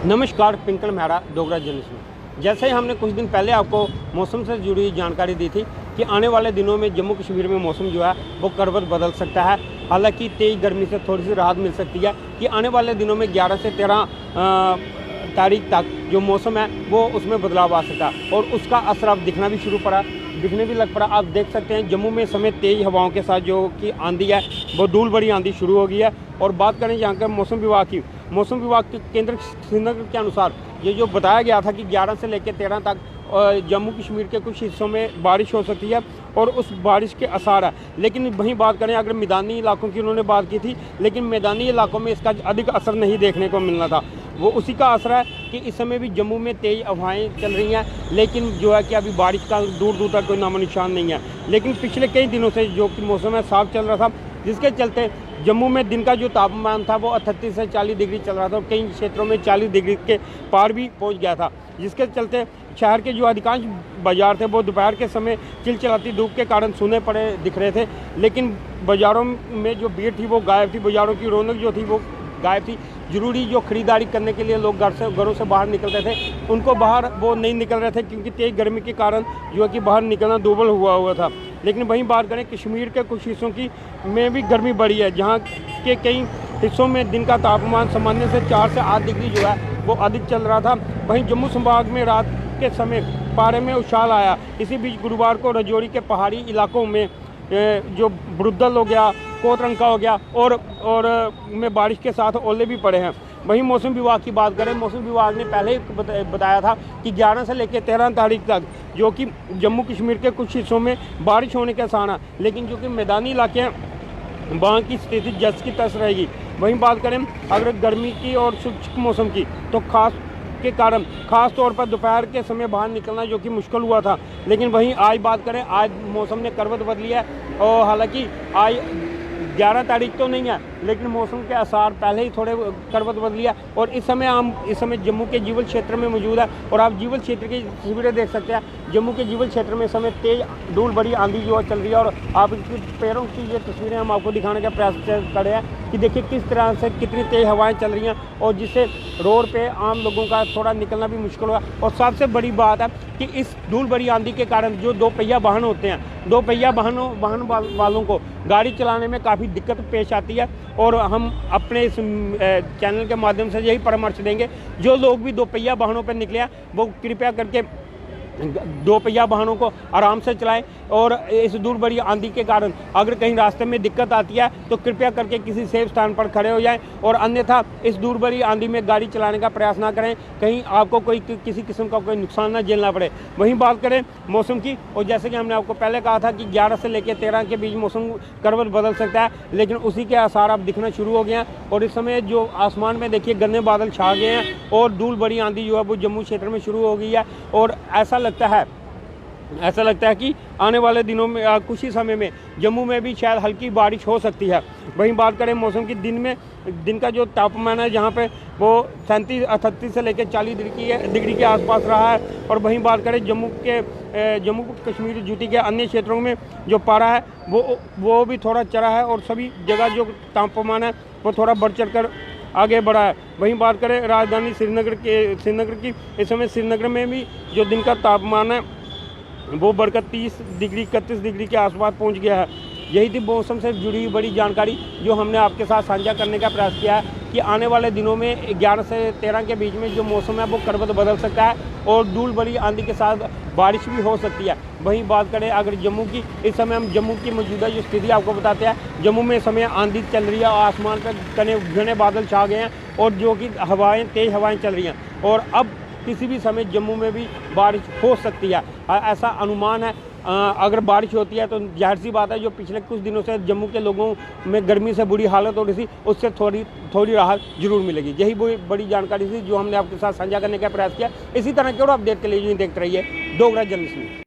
नमस्कार, पिंकल मेहरा डोगरा जर्नलिस्ट में। जैसे ही हमने कुछ दिन पहले आपको मौसम से जुड़ी जानकारी दी थी कि आने वाले दिनों में जम्मू कश्मीर में मौसम जो है वो करवट बदल सकता है। हालांकि तेज़ गर्मी से थोड़ी सी राहत मिल सकती है कि आने वाले दिनों में 11 से 13 तारीख तक जो मौसम है वो उसमें बदलाव आ सकता है और उसका असर अब दिखने भी लग पड़ा। आप देख सकते हैं जम्मू में समय तेज़ हवाओं के साथ जो कि आंधी है वो धूल भरी आंधी शुरू हो गई है। और बात करें यहाँ का मौसम विभाग के केंद्र श्रीनगर के अनुसार ये जो बताया गया था कि 11 से लेकर 13 तक जम्मू कश्मीर के कुछ हिस्सों में बारिश हो सकती है और उस बारिश के आसार है। लेकिन वहीं बात करें अगर मैदानी इलाकों की उन्होंने बात की थी, लेकिन मैदानी इलाकों में इसका अधिक असर नहीं देखने को मिलना था। वो उसी का असर है कि इस समय भी जम्मू में तेज़ हवाएं चल रही हैं, लेकिन जो है कि अभी बारिश का दूर दूर तक कोई नामो निशान नहीं है। लेकिन पिछले कई दिनों से जो कि मौसम है साफ चल रहा था, जिसके चलते जम्मू में दिन का जो तापमान था वो 38 से 40 डिग्री चल रहा था और कई क्षेत्रों में 40 डिग्री के पार भी पहुंच गया था। जिसके चलते शहर के जो अधिकांश बाजार थे वो दोपहर के समय चिलचिलाती धूप के कारण सूने पड़े दिख रहे थे। लेकिन बाज़ारों में जो भीड़ थी वो गायब थी, बाज़ारों की रौनक जो थी वो गायब थी। ज़रूरी जो खरीदारी करने के लिए लोग घरों से बाहर निकल रहे थे, उनको बाहर वो नहीं निकल रहे थे क्योंकि तेज़ गर्मी के कारण जो है कि बाहर निकलना दुर्बल हुआ था। लेकिन वहीं बात करें कश्मीर के कुछ हिस्सों की में भी गर्मी बढ़ी है, जहाँ के कई हिस्सों में दिन का तापमान सामान्य से 4 से 8 डिग्री जो है वो अधिक चल रहा था। वहीं जम्मू संभाग में रात के समय पारे में उछाल आया। इसी बीच गुरुवार को राजौरी के पहाड़ी इलाकों में जो बुरुद्दल हो गया, कोतरंका हो गया और में बारिश के साथ ओले भी पड़े हैं। वहीं मौसम विभाग की बात करें, मौसम विभाग ने पहले ही बताया था कि 11 से लेकर 13 तारीख तक जो कि जम्मू कश्मीर के कुछ हिस्सों में बारिश होने के आसार है, लेकिन जो कि मैदानी इलाके हैं वहाँ की स्थिति जस की तस रहेगी। वहीं बात करें अगर गर्मी की और शुष्क मौसम की, तो खास तौर पर दोपहर के समय बाहर निकलना जो कि मुश्किल हुआ था। लेकिन वहीं आज बात करें, आज मौसम ने करवट बदली है और हालांकि आज 11 तारीख तो नहीं है, लेकिन मौसम के आसार पहले ही थोड़े करवट बदली है। और इस समय जम्मू के जीवल क्षेत्र में मौजूद है और आप जीवल क्षेत्र की तस्वीरें देख सकते हैं। जम्मू के जीवल क्षेत्र में इस समय तेज धूल भरी आंधी जो चल रही है और आप इसकी पैरों की ये तस्वीरें हम आपको दिखाने का प्रयास कर रहे हैं कि देखिए किस तरह से कितनी तेज़ हवाएं चल रही हैं और जिससे रोड पे आम लोगों का थोड़ा निकलना भी मुश्किल हुआ। और सबसे बड़ी बात है कि इस धूल भरी आंधी के कारण जो 2 पहिया वाहन होते हैं, 2 पहिया वाहन वालों को गाड़ी चलाने में काफ़ी दिक्कत पेश आती है। और हम अपने इस चैनल के माध्यम से यही परामर्श देंगे, जो लोग भी 2 पहिया वाहनों पर निकले हैं वो कृपया करके 2 पहिया वाहनों को आराम से चलाएं। और इस दूर बड़ी आंधी के कारण अगर कहीं रास्ते में दिक्कत आती है तो कृपया करके किसी सेफ स्थान पर खड़े हो जाएं और अन्यथा इस दूर बड़ी आंधी में गाड़ी चलाने का प्रयास ना करें, कहीं आपको किसी किस्म का कोई नुकसान ना झेलना पड़े। वहीं बात करें मौसम की, और जैसे कि हमने आपको पहले कहा था कि 11 से लेकर 13 के बीच मौसम करवट बदल सकता है, लेकिन उसी के आसार अब दिखना शुरू हो गए हैं। और इस समय जो आसमान में देखिए घने बादल छा गए हैं और धूल भरी आंधी जो है वो जम्मू क्षेत्र में शुरू हो गई है। और ऐसा लगता है कि आने वाले दिनों में कुछ ही समय में जम्मू में भी शायद हल्की बारिश हो सकती है। वहीं बात करें मौसम की, दिन का जो तापमान है जहां पे वो 37-38 से लेकर 40 डिग्री के आसपास रहा है। और वहीं बात करें जम्मू कश्मीर यूटी के अन्य क्षेत्रों में जो पारा है वो भी थोड़ा चढ़ा है और सभी जगह जो तापमान है वो थोड़ा बढ़ चढ़ कर आगे बढ़ा है। वहीं बात करें राजधानी श्रीनगर की, इस समय श्रीनगर में भी जो दिन का तापमान है वो बढ़कर 31 डिग्री के आसपास पहुंच गया है। यही थी मौसम से जुड़ी हुई बड़ी जानकारी जो हमने आपके साथ साझा करने का प्रयास किया है कि आने वाले दिनों में 11 से 13 के बीच में जो मौसम है वो करवट बदल सकता है और धूल भरी आंधी के साथ बारिश भी हो सकती है। वहीं बात करें अगर जम्मू की, इस समय हम जम्मू की मौजूदा जो स्थिति आपको बताते हैं। जम्मू में इस समय आंधी चल रही है और आसमान पर घने बादल छा गए हैं और जो कि तेज़ हवाएँ चल रही हैं और अब किसी भी समय जम्मू में भी बारिश हो सकती है, ऐसा अनुमान है। अगर बारिश होती है तो जाहिर सी बात है जो पिछले कुछ दिनों से जम्मू के लोगों में गर्मी से बुरी हालत हो रही थी उससे थोड़ी राहत जरूर मिलेगी। यही बड़ी जानकारी थी जो हमने आपके साथ साझा करने का प्रयास किया। इसी तरह के और अपडेट के लिए देखते रहिए डोगरा जर्नलिस्ट।